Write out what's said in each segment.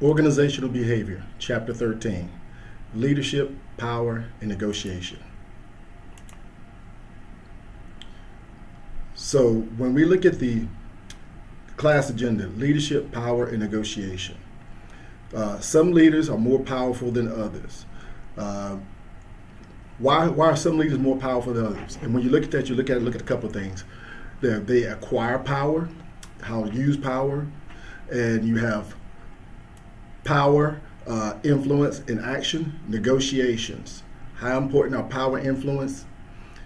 Organizational behavior, chapter 13, leadership, power, and negotiation. So when we look at the class agenda, leadership, power, and negotiation, some leaders are more powerful than others. Why are some leaders more powerful than others? And when you look at that, you look at a couple of things. They acquire power, how to use power, and you have power, influence, and action, negotiations. How important are power, influence?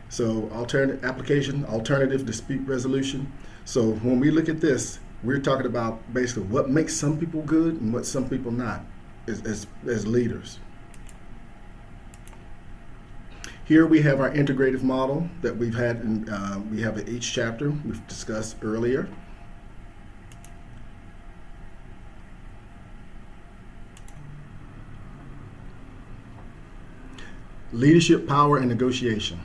So alternative dispute resolution. So when we look at this, we're talking about basically what makes some people good and what some people not as leaders. Here we have our integrative model that we've had, we have in each chapter we've discussed earlier. Leadership, power, and negotiation.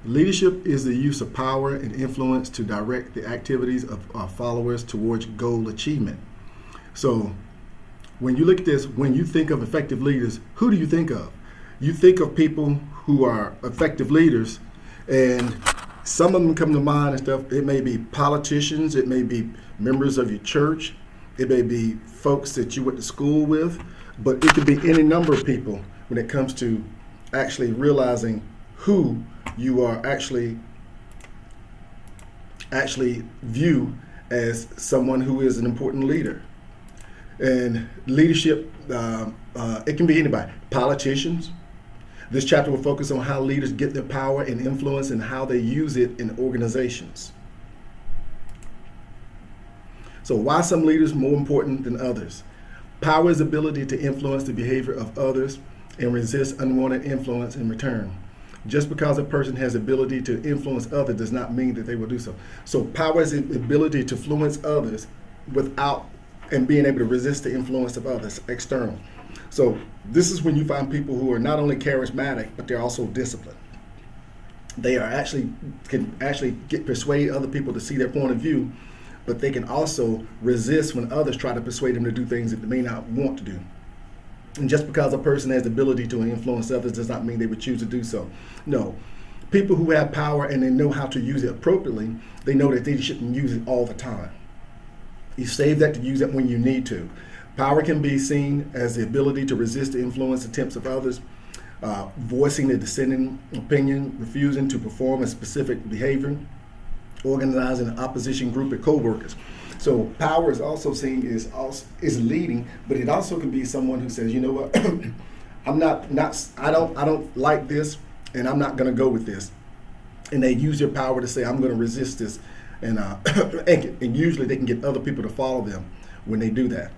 Leadership is the use of power and influence to direct the activities of our followers towards goal achievement. So when you look at this, when you think of effective leaders, who do you think of? You think of people who are effective leaders, and some of them come to mind and stuff. It may be politicians, it may be members of your church, it may be folks that you went to school with, but it could be any number of people when it comes to actually realizing who you are actually view as someone who is an important leader. And leadership, it can be anybody. Politicians. This chapter will focus on how leaders get their power and influence and how they use it in organizations. So why are some leaders more important than others? Power is the ability to influence the behavior of others and resist unwanted influence in return. Just because a person has the ability to influence others does not mean that they will do so. So power is the ability to influence others without and being able to resist the influence of others, external. So this is when you find people who are not only charismatic, but they're also disciplined. They are can persuade other people to see their point of view, but they can also resist when others try to persuade them to do things that they may not want to do. And just because a person has the ability to influence others does not mean they would choose to do so. No. People who have power and they know how to use it appropriately, they know that they shouldn't use it all the time. You save that to use it when you need to. Power can be seen as the ability to resist the influence attempts of others, voicing a dissenting opinion, refusing to perform a specific behavior, organizing an opposition group of co-workers. So power is also seen as leading, but it also can be someone who says, you know what, I don't like this, and I'm not going to go with this. And they use their power to say, I'm going to resist this, and and usually they can get other people to follow them when they do that.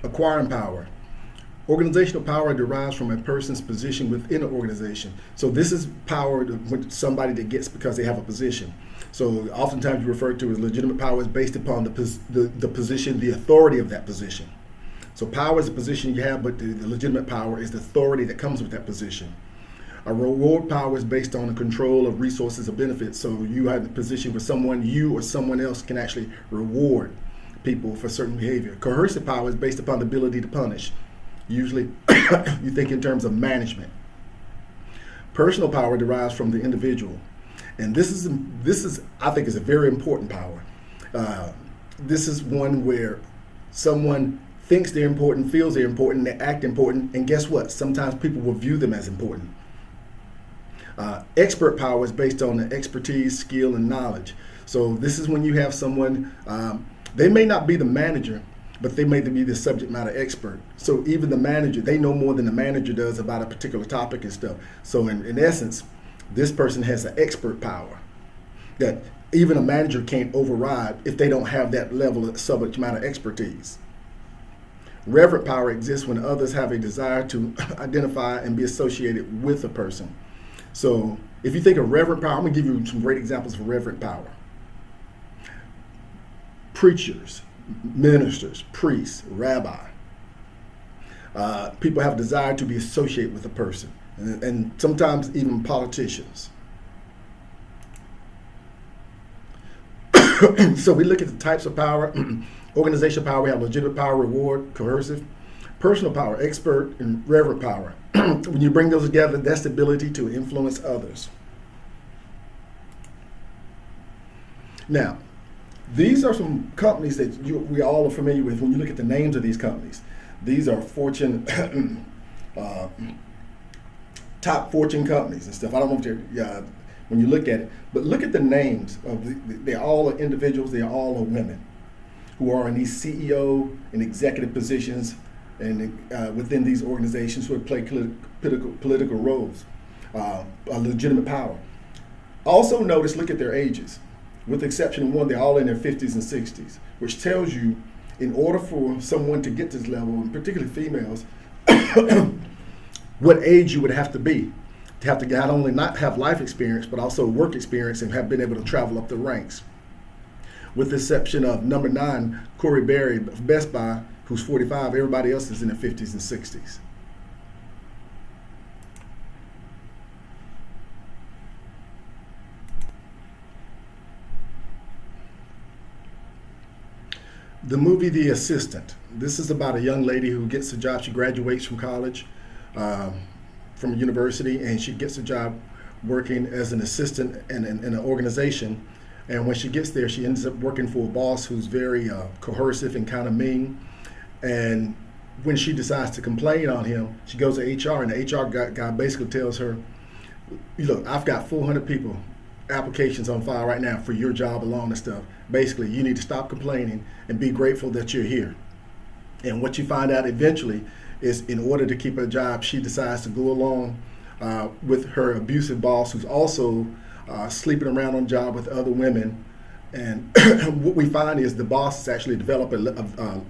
Acquiring power. Organizational power derives from a person's position within an organization. So this is power with somebody that gets because they have a position. So oftentimes you refer to as legitimate power is based upon the position, the authority of that position. So power is a position you have, but the legitimate power is the authority that comes with that position. A reward power is based on the control of resources or benefits. So you have the position where you or someone else can actually reward people for certain behavior. Coercive power is based upon the ability to punish. Usually you think in terms of management. Personal power derives from the individual. And this is I think is a very important power. This is one where someone thinks they're important, feels they're important, they act important, and guess what? Sometimes people will view them as important. Expert power is based on the expertise, skill, and knowledge. So this is when you have someone, they may not be the manager, but they may be the subject matter expert. So even the manager, they know more than the manager does about a particular topic and stuff. So in essence, this person has an expert power that even a manager can't override if they don't have that level of subject matter expertise. Reverent power exists when others have a desire to identify and be associated with a person. So if you think of reverent power, I'm going to give you some great examples of reverent power. Preachers, ministers, priests, rabbi. People have a desire to be associated with a person, and sometimes even politicians. So we look at the types of power. Organizational power, we have legitimate power, reward, coercive. Personal power, expert, and reverent power. When you bring those together, that's the ability to influence others. Now, these are some companies that we all are familiar with when you look at the names of these companies. These are Fortune, top Fortune companies and stuff. I don't know if they're, when you look at it, but look at the names of they're all individuals, they're all women who are in these CEO and executive positions and within these organizations who play political roles, a legitimate power. Also notice, look at their ages. With the exception of one, they're all in their 50s and 60s, which tells you in order for someone to get to this level, and particularly females, what age you would have to not only not have life experience, but also work experience and have been able to travel up the ranks. With the exception of number 9, Corey Berry of Best Buy, who's 45, everybody else is in their 50s and 60s. The movie The Assistant. This is about a young lady who gets a job. She graduates from college, from a university, and she gets a job working as an assistant in an organization. And when she gets there, she ends up working for a boss who's very coercive and kind of mean. And when she decides to complain on him, she goes to HR, and the HR guy basically tells her, look, I've got 400 people applications on file right now for your job alone and stuff. Basically, you need to stop complaining and be grateful that you're here. And what you find out eventually is, in order to keep her job, she decides to go along with her abusive boss, who's also sleeping around on the job with other women. And what we find is the boss has actually developed a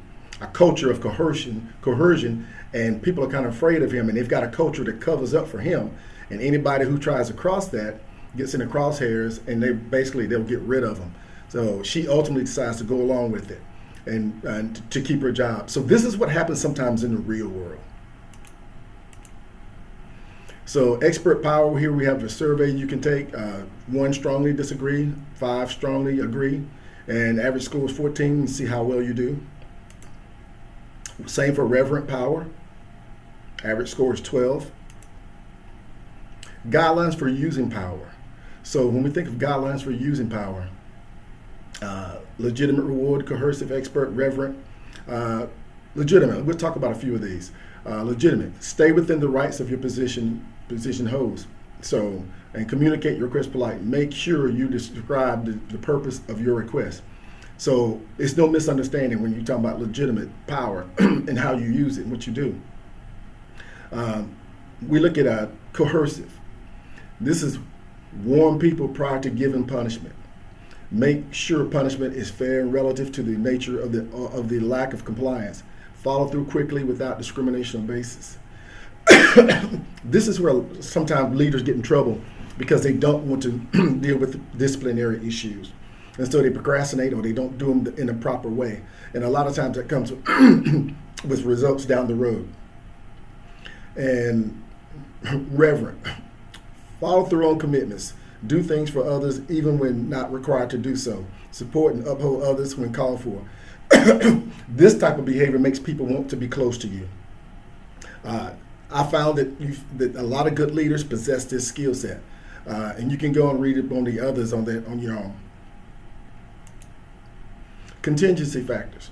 culture of coercion, and people are kind of afraid of him, and they've got a culture that covers up for him. And anybody who tries to cross that gets in the crosshairs, and they'll get rid of them. So she ultimately decides to go along with it and to keep her job. So this is what happens sometimes in the real world. So expert power, here we have a survey you can take. 1 strongly disagree, 5 strongly agree, and average score is 14, and see how well you do. Same for reverent power. Average score is 12. Guidelines for using power. So when we think of guidelines for using power, legitimate, reward, coercive, expert, reverent. Legitimate, we'll talk about a few of these. Legitimate, stay within the rights of your position holds. So, and communicate your request politely. Make sure you describe the purpose of your request. So it's no misunderstanding when you talk about legitimate power and how you use it and what you do. We look at coercive. This is warn people prior to giving punishment. Make sure punishment is fair and relative to the nature of the lack of compliance. Follow through quickly without discrimination on basis. This is where sometimes leaders get in trouble because they don't want to deal with disciplinary issues. And so they procrastinate, or they don't do them in a proper way. And a lot of times that comes with results down the road. And reverent. Follow through on commitments. Do things for others even when not required to do so. Support and uphold others when called for. This type of behavior makes people want to be close to you. I found that a lot of good leaders possess this skill set. And you can go and read it on the others on your own. Contingency factors.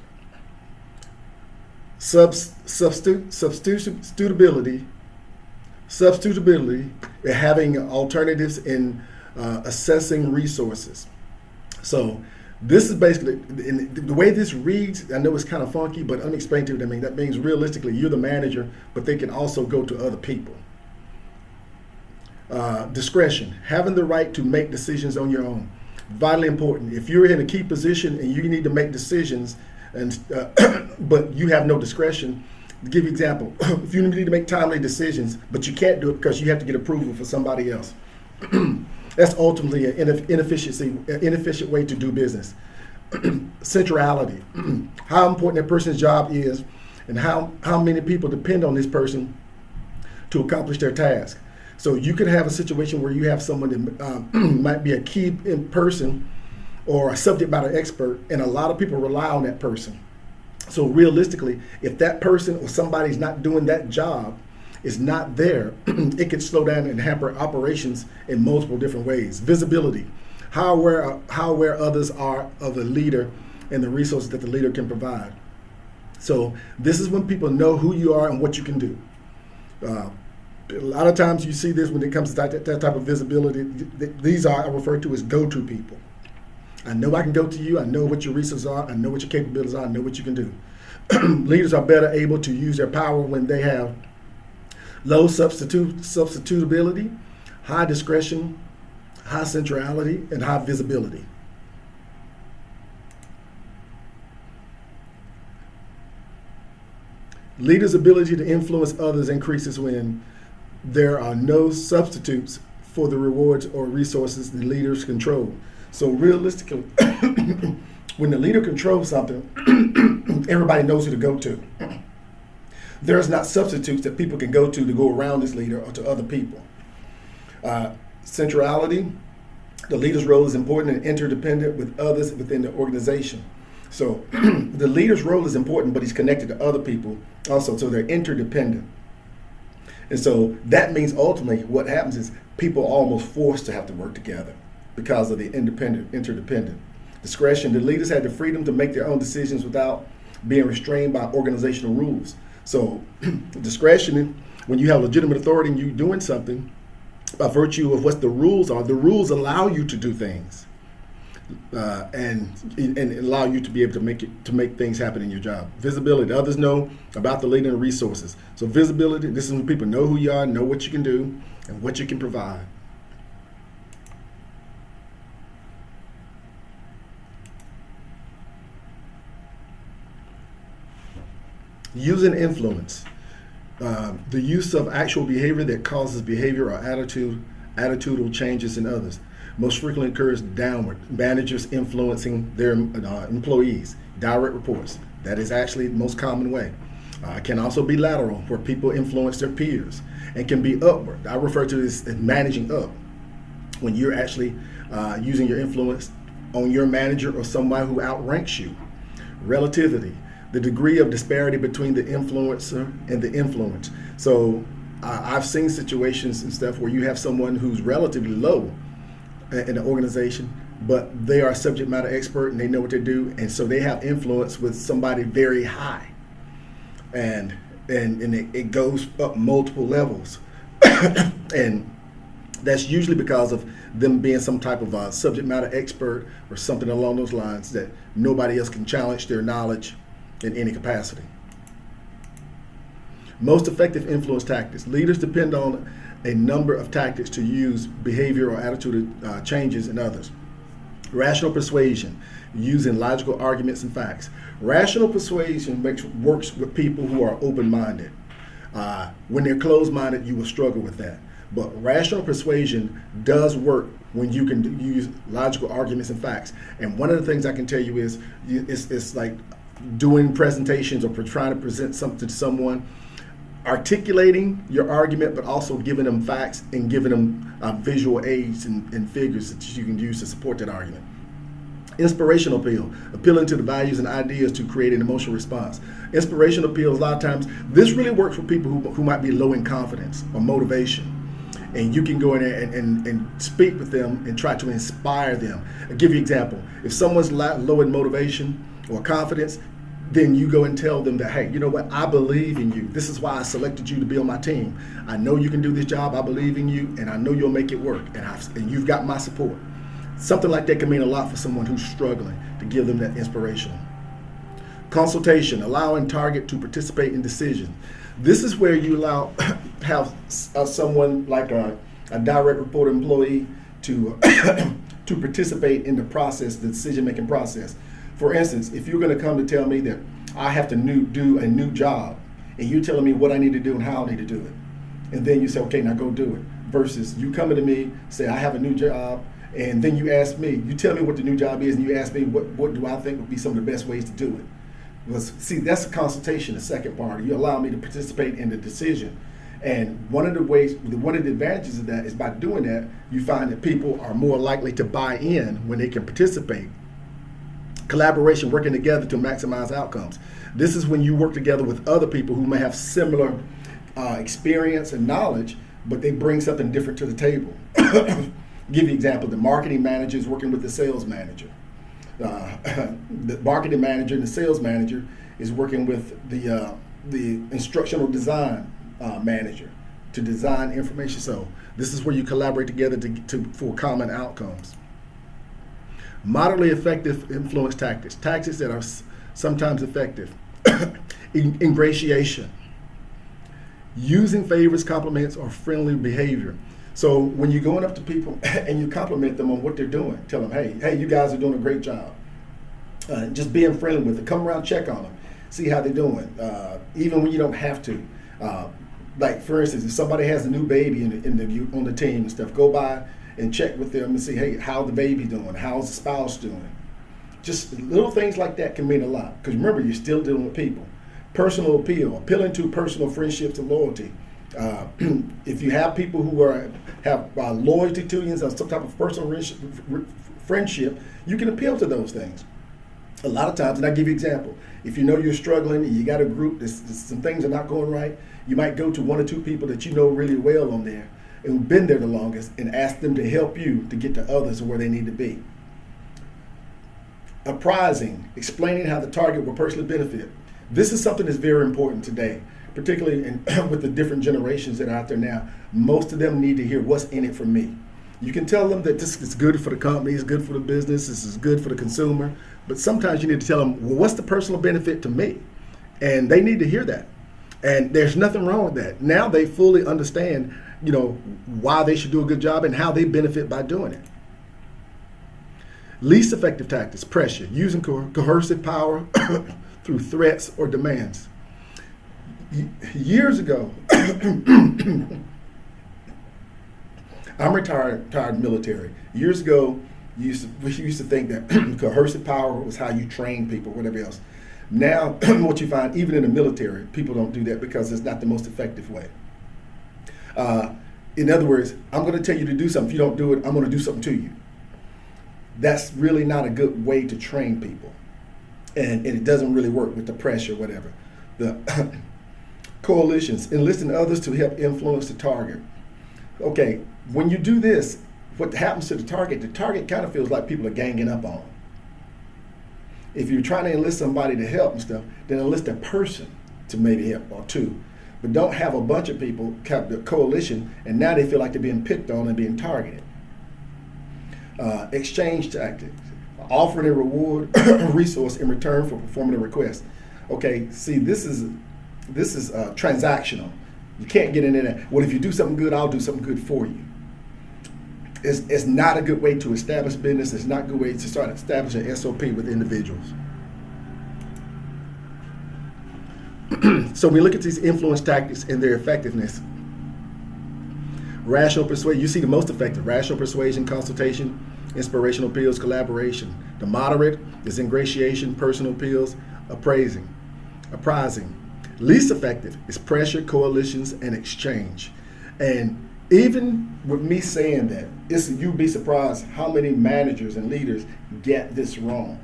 Substitutability, having alternatives in assessing resources. So this is basically, the way this reads, I know it's kind of funky, but let me explain to you what I mean. That means realistically, you're the manager, but they can also go to other people. Discretion, having the right to make decisions on your own. Vitally important. If you're in a key position and you need to make decisions, and but you have no discretion, to give you an example, if you need to make timely decisions, but you can't do it because you have to get approval for somebody else, that's ultimately an inefficient way to do business. Centrality, how important that person's job is, and how many people depend on this person to accomplish their task. So you could have a situation where you have someone that might be a key in person or a subject matter expert, and a lot of people rely on that person. So realistically, if that person or somebody's not doing that job, is not there, it could slow down and hamper operations in multiple different ways. Visibility, how aware others are of the leader and the resources that the leader can provide. So this is when people know who you are and what you can do. A lot of times you see this when it comes to that type of visibility. These are referred to as go-to people. I know I can go to you. I know what your resources are. I know what your capabilities are. I know what you can do. Leaders are better able to use their power when they have low substitutability, high discretion, high centrality, and high visibility. Leaders' ability to influence others increases when there are no substitutes for the rewards or resources the leaders control. So realistically, when the leader controls something, everybody knows who to go to. There's not substitutes that people can go to go around this leader or to other people. Centrality, the leader's role is important and interdependent with others within the organization. So the leader's role is important, but he's connected to other people also, so they're interdependent. And so that means ultimately what happens is people are almost forced to have to work together because of the interdependent. Discretion, the leaders had the freedom to make their own decisions without being restrained by organizational rules. So discretion, when you have legitimate authority and you're doing something, by virtue of what the rules are, the rules allow you to do things and allow you to be able to make things happen in your job. Visibility, others know about the leader and resources. So visibility, this is when people know who you are, know what you can do, and what you can provide. Using influence, the use of actual behavior that causes behavior or attitudinal changes in others. Most frequently occurs downward. Managers influencing their employees, direct reports. That is actually the most common way. Can also be lateral, where people influence their peers, and can be upward. I refer to this as managing up, when you're actually using your influence on your manager or somebody who outranks you. Relativity, the degree of disparity between the influencer and the influence. So I've seen situations and stuff where you have someone who's relatively low in the organization, but they are a subject matter expert and they know what they do, and so they have influence with somebody very high, and it goes up multiple levels, and that's usually because of them being some type of a subject matter expert or something along those lines that nobody else can challenge their knowledge in any capacity. Most effective influence tactics. Leaders depend on a number of tactics to use behavior or attitude changes in others. Rational persuasion, using logical arguments and facts. Rational persuasion works with people who are open-minded. When they're closed-minded, you will struggle with that. But rational persuasion does work when you can use logical arguments and facts. And one of the things I can tell you is, it's like doing presentations or trying to present something to someone, articulating your argument, but also giving them facts and giving them visual aids and figures that you can use to support that argument. Inspirational appeal, appealing to the values and ideas to create an emotional response. Inspirational appeal, a lot of times, this really works for people who might be low in confidence or motivation. And you can go in there and speak with them and try to inspire them. I'll give you an example. If someone's low in motivation or confidence, then you go and tell them that, hey, you know what, I believe in you. This is why I selected you to be on my team. I know you can do this job. I believe in you, and I know you'll make it work, and you've got my support. Something like that can mean a lot for someone who's struggling, to give them that inspiration. Consultation, allowing target to participate in decisions. This is where you have someone like a direct report employee to to participate in the process, the decision-making process. For instance, if you're going to come to tell me that I have to do a new job, and you're telling me what I need to do and how I need to do it, and then you say, okay, now go do it, versus you coming to me, say, I have a new job, and then you ask me, you tell me what the new job is, and you ask me what do I think would be some of the best ways to do it. Because, see, that's a consultation, the second part. You allow me to participate in the decision. And one of the advantages of that is by doing that, you find that people are more likely to buy in when they can participate. Collaboration, working together to maximize outcomes. This is when you work together with other people who may have similar experience and knowledge, but they bring something different to the table. Give you an example: the marketing manager is working with the sales manager. The marketing manager and the sales manager is working with the instructional design manager to design information. So this is where you collaborate together for common outcomes. Moderately effective influence tactics that are sometimes effective. Ingratiation, using favors, compliments, or friendly behavior. So when you're going up to people and you compliment them on what they're doing, tell them, hey, you guys are doing a great job. Just being friendly with them. Come around, check on them, see how they're doing, even when you don't have to. Like, for instance, if somebody has a new baby on the team and stuff, go by and check with them and see, hey, how the baby doing? How's the spouse doing? Just little things like that can mean a lot. Because remember, you're still dealing with people. Personal appeal, appealing to personal friendships and loyalty. If you have people who have loyalty to you and some type of personal friendship, you can appeal to those things. A lot of times, and I'll give you an example. If you know you're struggling and you got a group, some things are not going right, you might go to one or two people that you know really well on there and who've been there the longest and ask them to help you to get to others where they need to be. Apprising, explaining how the target will personally benefit. This is something that's very important today, particularly with the different generations that are out there now. Most of them need to hear what's in it for me. You can tell them that this is good for the company, it's good for the business, this is good for the consumer, but sometimes you need to tell them, well, what's the personal benefit to me? And they need to hear that. And there's nothing wrong with that. Now they fully understand, why they should do a good job and how they benefit by doing it. Least effective tactics: pressure, using coercive power through threats or demands. Years ago, I'm retired military. Years ago, we used to think that coercive power was how you train people, whatever else. Now, what you find, even in the military, people don't do that because it's not the most effective way. In other words, I'm going to tell you to do something. If you don't do it, I'm going to do something to you. That's really not a good way to train people. And it doesn't really work with the pressure, whatever. The coalitions, enlisting others to help influence the target. Okay, when you do this, what happens to the target kind of feels like people are ganging up on them. If you're trying to enlist somebody to help and stuff, then enlist a person to maybe help, or two. But don't have a bunch of people have the coalition and now they feel like they're being picked on and being targeted. Exchange tactics, offering a reward resource in return for performing a request. Okay, see, this is transactional. You can't get into that. Well, if you do something good, I'll do something good for you. It's not a good way to establish business. It's not a good way to start establishing an SOP with individuals. So we look at these influence tactics and their effectiveness. Rational persuasion, you see the most effective: rational persuasion, consultation, inspirational appeals, collaboration. The moderate is ingratiation, personal appeals, apprising. Least effective is pressure, coalitions, and exchange. And even with me saying that, you'd be surprised how many managers and leaders get this wrong.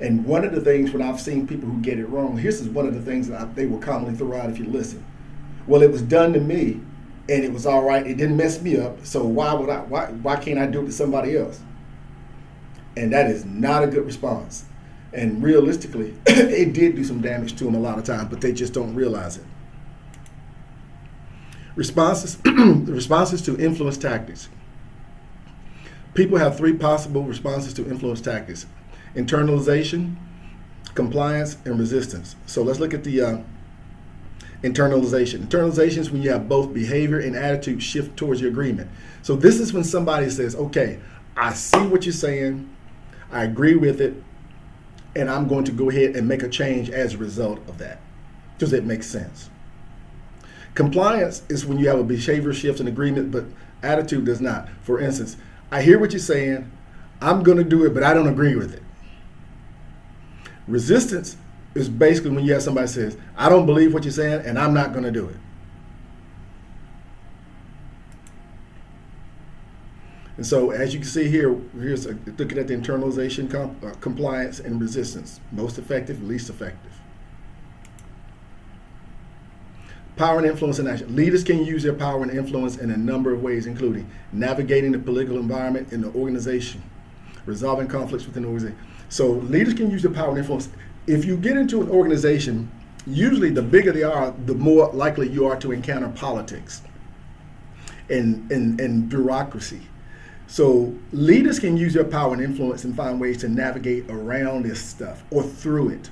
And one of the things when I've seen people who get it wrong, here's one of the things that they will commonly throw out if you listen. Well, it was done to me, and it was all right. It didn't mess me up. So why can't I do it to somebody else? And that is not a good response. And realistically, it did do some damage to them a lot of times, but they just don't realize it. Responses to influence tactics. People have three possible responses to influence tactics: internalization, compliance, and resistance. So let's look at the internalization. Internalization is when you have both behavior and attitude shift towards your agreement. So this is when somebody says, okay, I see what you're saying, I agree with it, and I'm going to go ahead and make a change as a result of that, because it makes sense. Compliance is when you have a behavior shift in agreement, but attitude does not. For instance, I hear what you're saying, I'm going to do it, but I don't agree with it. Resistance is basically when you have somebody says, I don't believe what you're saying, and I'm not going to do it. And so, as you can see here, here's looking at the internalization, compliance, and resistance. Most effective, least effective. Power and influence in action. Leaders can use their power and influence in a number of ways, including navigating the political environment in the organization, resolving conflicts within the organization. So leaders can use their power and influence. If you get into an organization, usually the bigger they are, the more likely you are to encounter politics and bureaucracy. So leaders can use their power and influence and find ways to navigate around this stuff or through it.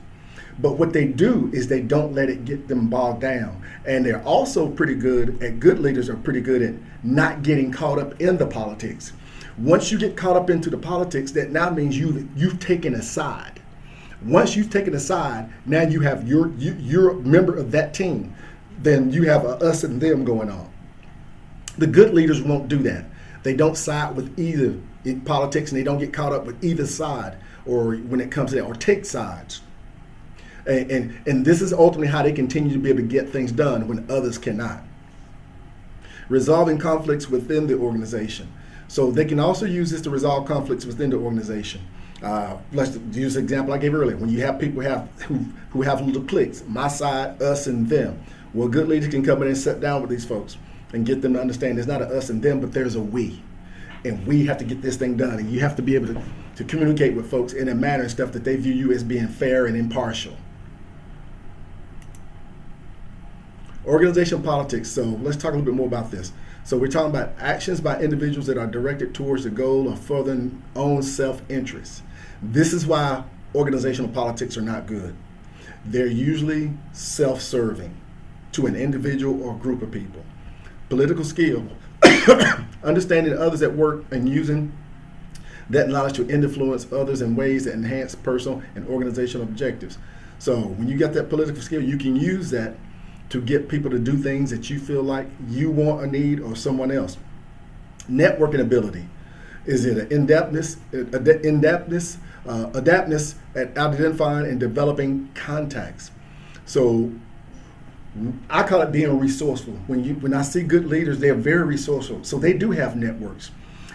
But what they do is they don't let it get them bogged down. And they're also pretty good good leaders are pretty good at not getting caught up in the politics. Once you get caught up into the politics, that now means you've taken a side. Once you've taken a side, now you have you're a member of that team. Then you have a us and them going on. The good leaders won't do that. They don't side with either in politics, and they don't get caught up with either side, or when it comes to that, or take sides. And this is ultimately how they continue to be able to get things done when others cannot. Resolving conflicts within the organization. So they can also use this to resolve conflicts within the organization. Let's use the example I gave earlier. When you have people who have little cliques, my side, us, and them. Well, good leaders can come in and sit down with these folks and get them to understand there's not a us and them, but there's a we. And we have to get this thing done. And you have to be able to communicate with folks in a manner and stuff that they view you as being fair and impartial. Organizational politics. So let's talk a little bit more about this. So we're talking about actions by individuals that are directed towards the goal of furthering own self-interest. This is why organizational politics are not good. They're usually self-serving to an individual or group of people. Political skill, understanding others at work and using that knowledge to influence others in ways that enhance personal and organizational objectives. So when you got that political skill, you can use that to get people to do things that you feel like you want or need, or someone else. Networking ability. Is it an adaptness at identifying and developing contacts? So I call it being resourceful. When I see good leaders, they're very resourceful. So they do have networks,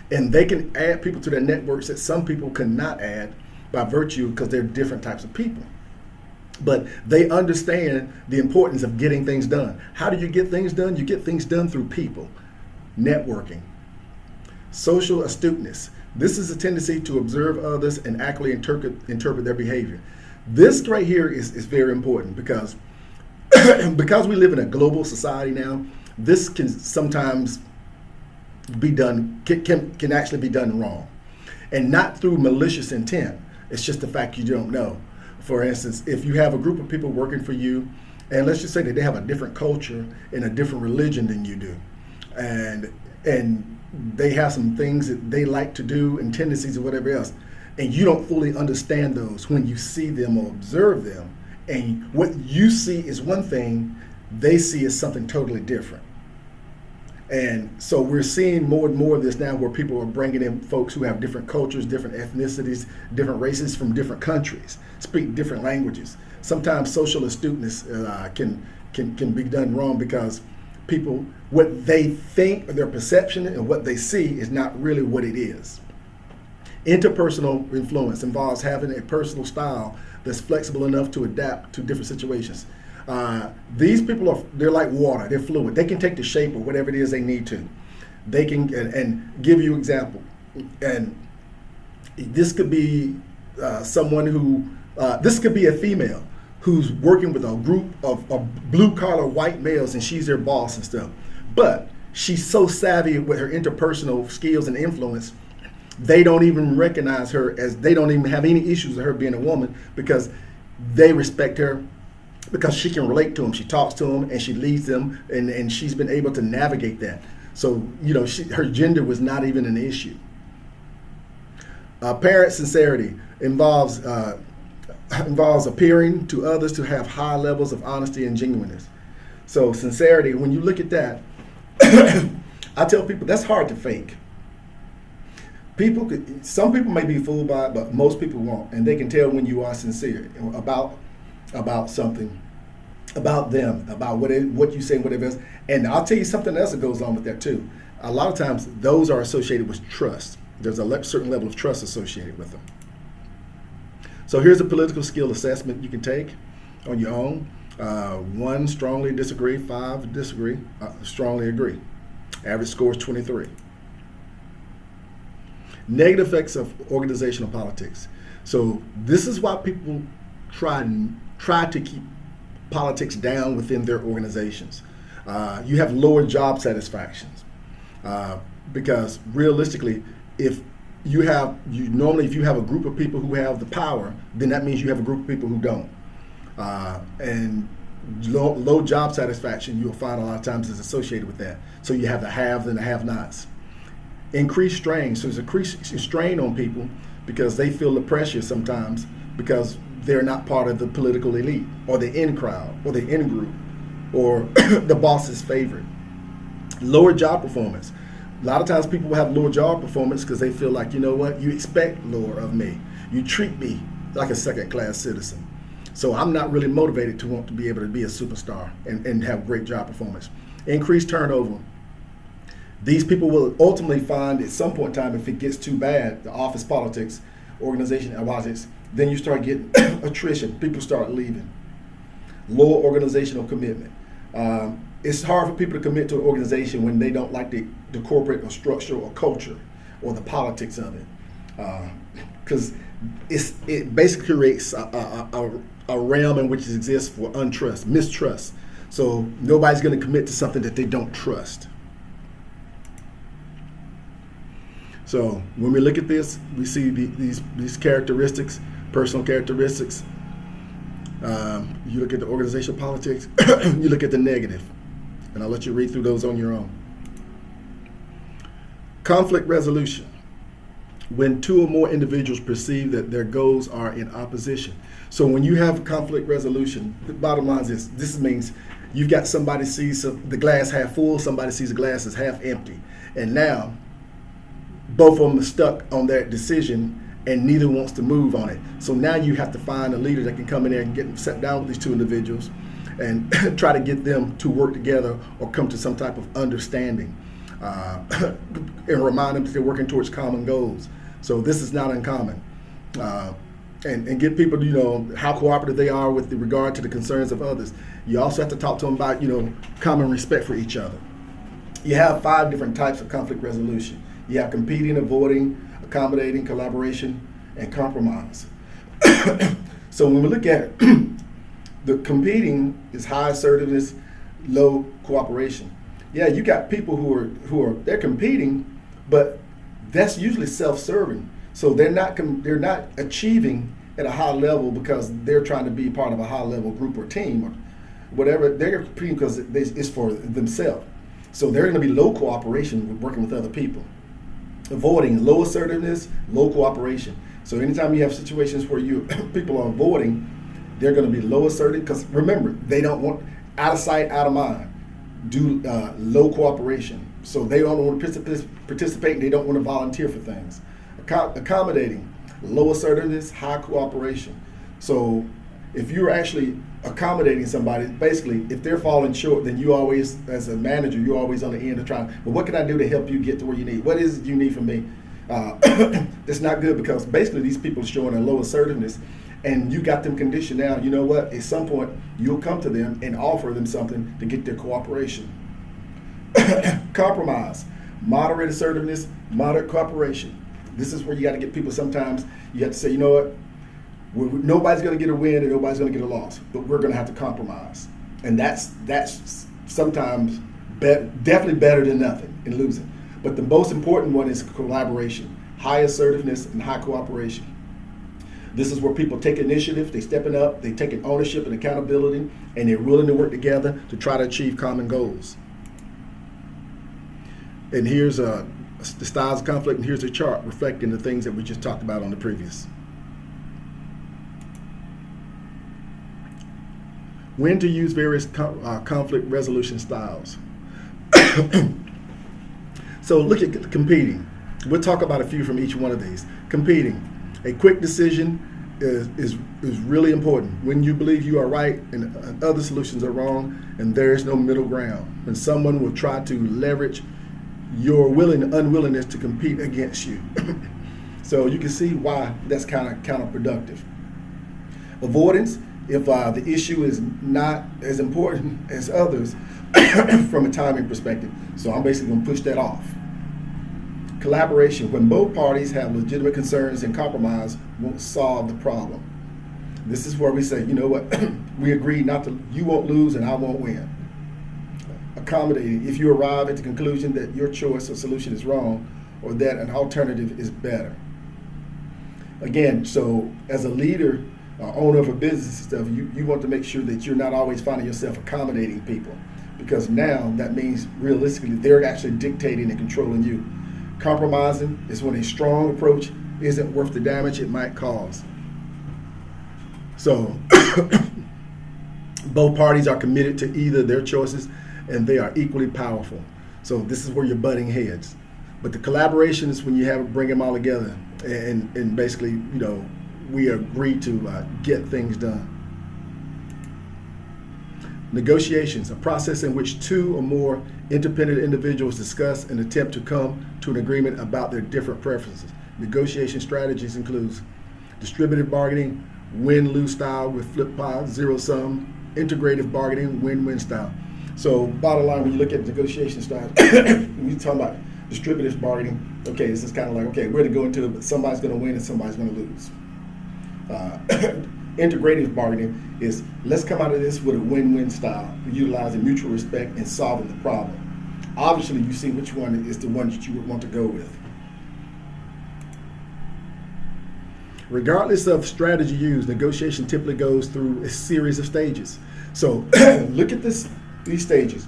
and they can add people to their networks that some people cannot add by virtue because they're different types of people. But they understand the importance of getting things done. How do you get things done? You get things done through people. Networking. Social astuteness. This is a tendency to observe others and accurately interpret their behavior. This right here is very important because we live in a global society now. This can sometimes be done, can actually be done wrong. And not through malicious intent. It's just the fact you don't know. For instance, if you have a group of people working for you, and let's just say that they have a different culture and a different religion than you do, and they have some things that they like to do and tendencies or whatever else, and you don't fully understand those when you see them or observe them, and what you see is one thing, they see is something totally different. And so we're seeing more and more of this now, where people are bringing in folks who have different cultures, different ethnicities, different races from different countries, speak different languages. Sometimes social astuteness can be done wrong because people, what they think, or their perception and what they see is not really what it is. Interpersonal influence involves having a personal style that's flexible enough to adapt to different situations. These people they're like water, they're fluid. They can take the shape of whatever it is they need to. They can, and give you example. And this could be someone who, this could be a female who's working with a group of blue collar white males, and she's their boss and stuff. But she's so savvy with her interpersonal skills and influence, they don't even recognize her they don't even have any issues with her being a woman, because they respect her because she can relate to them. She talks to them and she leads them, and she's been able to navigate that. So, her gender was not even an issue. Apparent sincerity involves appearing to others to have high levels of honesty and genuineness. So sincerity, when you look at that, I tell people that's hard to fake. Some people may be fooled by it, but most people won't, and they can tell when you are sincere about something, about them, about what you say, whatever else. And I'll tell you something else that goes on with that too. a lot of times those are associated with trust. There's a certain level of trust associated with them. So here's a political skill assessment you can take on your own. 1, strongly disagree. 5, disagree. Strongly agree. Average score is 23. Negative effects of organizational politics. So this is why people try to keep politics down within their organizations. You have lower job satisfactions because realistically, if you have a group of people who have the power, then that means you have a group of people who don't. And low job satisfaction, you'll find a lot of times is associated with that. So you have the haves and the have-nots. Increased strain. So there's increased strain on people because they feel the pressure sometimes because they're not part of the political elite or the in crowd or the in group or the boss's favorite. Lower job performance. A lot of times people will have lower job performance because they feel like, you know what, you expect lower of me. You treat me like a second-class citizen. So I'm not really motivated to want to be able to be a superstar and have great job performance. Increased turnover. These people will ultimately find at some point in time, if it gets too bad, the office politics, organization politics, then you start getting attrition. People start leaving. Lower organizational commitment. It's hard for people to commit to an organization when they don't like the corporate or structure or culture or the politics of it. Because it basically creates a realm in which it exists for untrust, mistrust. So nobody's going to commit to something that they don't trust. So when we look at this, we see these characteristics, personal characteristics. You look at the organizational politics, you look at the negative. And I'll let you read through those on your own. Conflict resolution. When 2 or more individuals perceive that their goals are in opposition. So when you have conflict resolution, the bottom line is this means you've got somebody sees the glass half full, somebody sees the glass is half empty. And now both of them are stuck on that decision and neither wants to move on it. So now you have to find a leader that can come in there and get sit down with these 2 individuals and try to get them to work together or come to some type of understanding and remind them that they're working towards common goals. So this is not uncommon. And get people to, how cooperative they are with regard to the concerns of others. You also have to talk to them about, common respect for each other. You have 5 different types of conflict resolution. You have competing, avoiding, accommodating, collaboration, and compromise. So when we look at it, the competing is high assertiveness, low cooperation. Yeah, you got people who are they're competing, but that's usually self-serving. So they're not achieving at a high level because they're trying to be part of a high-level group or team or whatever. They're competing because it's for themselves. So they're going to be low cooperation with working with other people. Avoiding, low assertiveness, low cooperation. So anytime you have situations where people are avoiding, they're going to be low assertive because remember, they don't want out of sight, out of mind. Low cooperation. So they don't want to participate and they don't want to volunteer for things. Accommodating, low assertiveness, high cooperation. So if you're actually accommodating somebody, basically, if they're falling short, then you always, as a manager, you're always on the end of trying, well, what can I do to help you get to where you need? What is it you need from me? That's not good because basically these people are showing a low assertiveness and you got them conditioned now. You know what? At some point, you'll come to them and offer them something to get their cooperation. Compromise, moderate assertiveness, moderate cooperation. This is where you got to get people sometimes, you have to say, you know what? Nobody's going to get a win and nobody's going to get a loss, but we're going to have to compromise. And that's sometimes definitely better than nothing in losing. But the most important one is collaboration, high assertiveness and high cooperation. This is where people take initiative, they stepping up, they taking ownership and accountability, and they're willing to work together to try to achieve common goals. And here's the styles of conflict, and here's a chart reflecting the things that we just talked about on the previous. When to use various conflict resolution styles. So look at competing. We'll talk about a few from each one of these. Competing. A quick decision is really important. When you believe you are right and other solutions are wrong and there is no middle ground. When someone will try to leverage your unwillingness to compete against you. So you can see why that's kind of counterproductive. Avoidance, if the issue is not as important as others from a timing perspective. So I'm basically going to push that off. Collaboration, when both parties have legitimate concerns and compromise won't solve the problem. This is where we say, you know what, we agree not to, you won't lose and I won't win. Accommodating, if you arrive at the conclusion that your choice or solution is wrong or that an alternative is better. Again, so as a leader, owner of a business and stuff, you want to make sure that you're not always finding yourself accommodating people, because now that means realistically they're actually dictating and controlling you. Compromising is when a strong approach isn't worth the damage it might cause. So both parties are committed to either their choices and they are equally powerful. So this is where you're butting heads. But the collaboration is when you bring them all together and basically, you know, we agree to get things done. Negotiations, a process in which two or more independent individuals discuss and attempt to come to an agreement about their different preferences. Negotiation strategies includes distributed bargaining, win-lose style with flip pie, zero-sum, integrative bargaining, win-win style. So bottom line, when you look at negotiation styles, when you talk about distributive bargaining, okay, this is kind of like, okay, we're going to go into it, but somebody's going to win and somebody's going to lose. Integrative bargaining is, let's come out of this with a win-win style, utilizing mutual respect and solving the problem. Obviously, you see which one is the one that you would want to go with. Regardless of strategy used, negotiation typically goes through a series of stages. So look at these stages.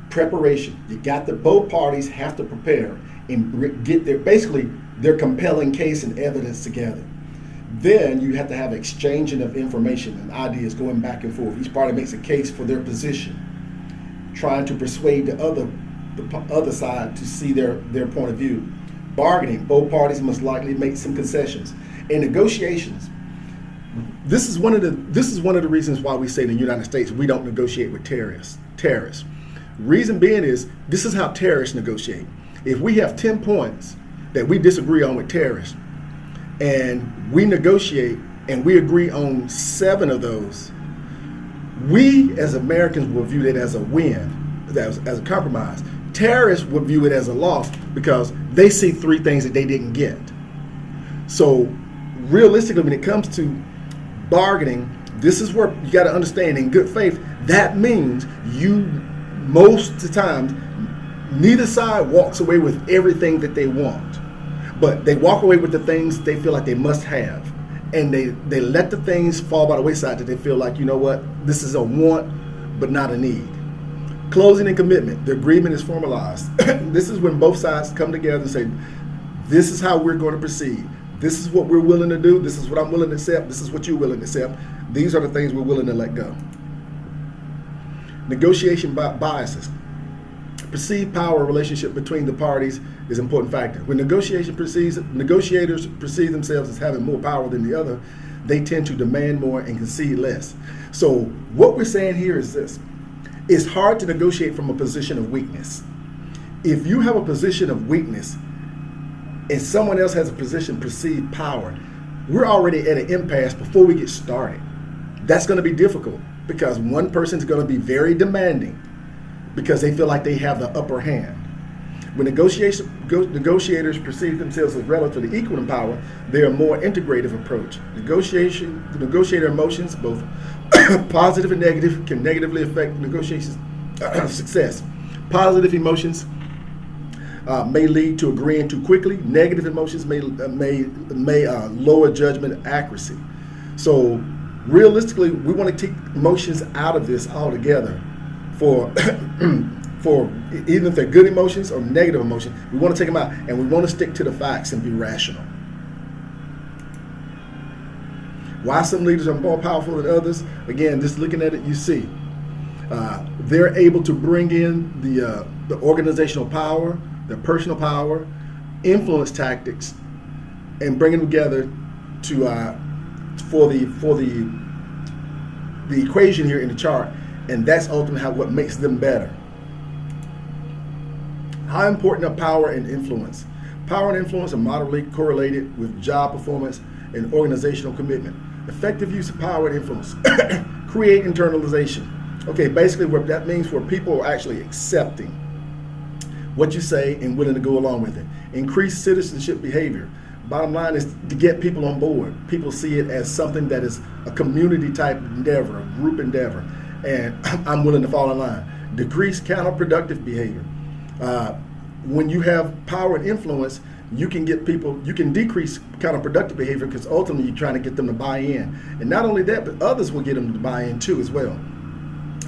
Preparation. You got both parties have to prepare and get their compelling case and evidence together. Then you have to have exchanging of information and ideas going back and forth. Each party makes a case for their position, trying to persuade the other side to see their point of view. Bargaining, both parties must likely make some concessions. In negotiations, this is one of the reasons why we say in the United States we don't negotiate with terrorists. Reason being is, this is how terrorists negotiate. If we have 10 points that we disagree on with terrorists, and we negotiate and we agree on 7 of those, we as Americans will view that as a win, as a compromise. Terrorists would view it as a loss because they see 3 things that they didn't get. So realistically, when it comes to bargaining, this is where you got to understand, in good faith, that means you, most of the time, neither side walks away with everything that they want, but they walk away with the things they feel like they must have, and they let the things fall by the wayside that they feel like, you know what, this is a want but not a need. Closing and commitment. The agreement is formalized. This is when both sides come together and say, this is how we're going to proceed. This is what we're willing to do. This is what I'm willing to accept. This is what you're willing to accept. These are the things we're willing to let go. Negotiation biases. Perceived power relationship between the parties is an important factor. When negotiators perceive themselves as having more power than the other, they tend to demand more and concede less. So what we're saying here is this. It's hard to negotiate from a position of weakness. If you have a position of weakness and someone else has a position of perceived power, we're already at an impasse before we get started. That's going to be difficult because one person's going to be very demanding because they feel like they have the upper hand. When negotiators perceive themselves as relatively equal in power, they're a more integrative approach. The negotiator emotions, both positive and negative, can negatively affect negotiation success. Positive emotions may lead to agreeing too quickly. Negative emotions may lower judgment accuracy. So realistically, we want to take emotions out of this altogether. For even if they're good emotions or negative emotions, we want to take them out and we want to stick to the facts and be rational. Why some leaders are more powerful than others? Again, just looking at it, you see they're able to bring in the organizational power, their personal power, influence tactics, and bring them together to for the equation here in the chart, and that's ultimately what makes them better. How important are power and influence? Power and influence are moderately correlated with job performance and organizational commitment. Effective use of power and influence. Create internalization. Okay, basically what that means where people are actually accepting what you say and willing to go along with it. Increase citizenship behavior. Bottom line is to get people on board. People see it as something that is a community type endeavor, a group endeavor, and I'm willing to fall in line. Decrease counterproductive behavior. When you have power and influence, you can get people, you can decrease counterproductive behavior because ultimately you're trying to get them to buy in. And not only that, but others will get them to buy in too as well.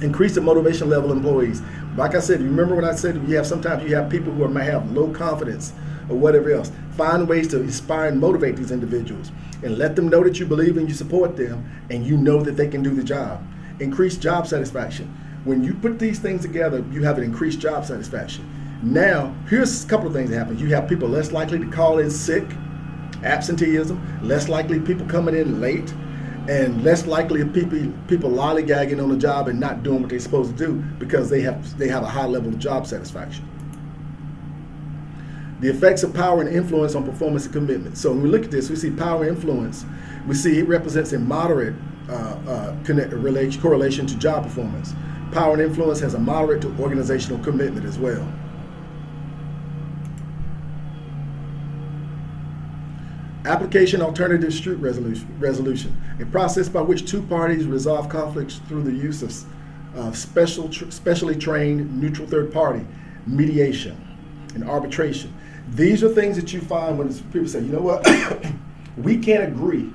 Increase the motivation level of employees. Like I said, you remember when I said sometimes you have people who may have low confidence or whatever else. Find ways to inspire and motivate these individuals and let them know that you believe and you support them and you know that they can do the job. Increase job satisfaction. When you put these things together, you have an increased job satisfaction. Now, here's a couple of things that happen. You have people less likely to call in sick, absenteeism, less likely people coming in late, and less likely people lollygagging on the job and not doing what they're supposed to do because they have a high level of job satisfaction. The effects of power and influence on performance and commitment. So when we look at this, we see power and influence. We see it represents a moderate correlation to job performance. Power and influence has a moderate to organizational commitment as well. Application alternative dispute resolution, a process by which two parties resolve conflicts through the use of specially trained neutral third party, mediation, and arbitration. These are things that you find when people say, you know what, we can't agree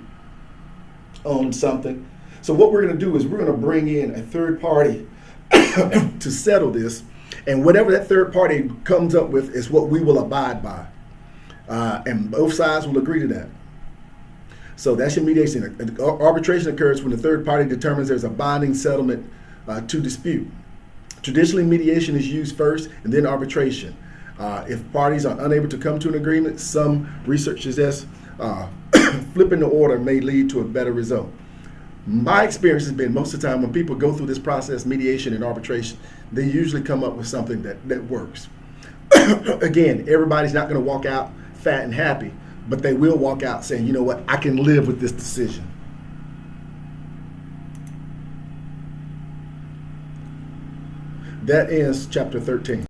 on something. So what we're going to do is we're going to bring in a third party to settle this, and whatever that third party comes up with is what we will abide by. And both sides will agree to that. So that's your mediation. Arbitration occurs when the third party determines there's a binding settlement to dispute. Traditionally, mediation is used first and then arbitration. If parties are unable to come to an agreement, some research suggests flipping the order may lead to a better result. My experience has been most of the time when people go through this process, mediation and arbitration, they usually come up with something that works. Again, everybody's not going to walk out fat and happy, but they will walk out saying, you know what, I can live with this decision. That ends chapter 13.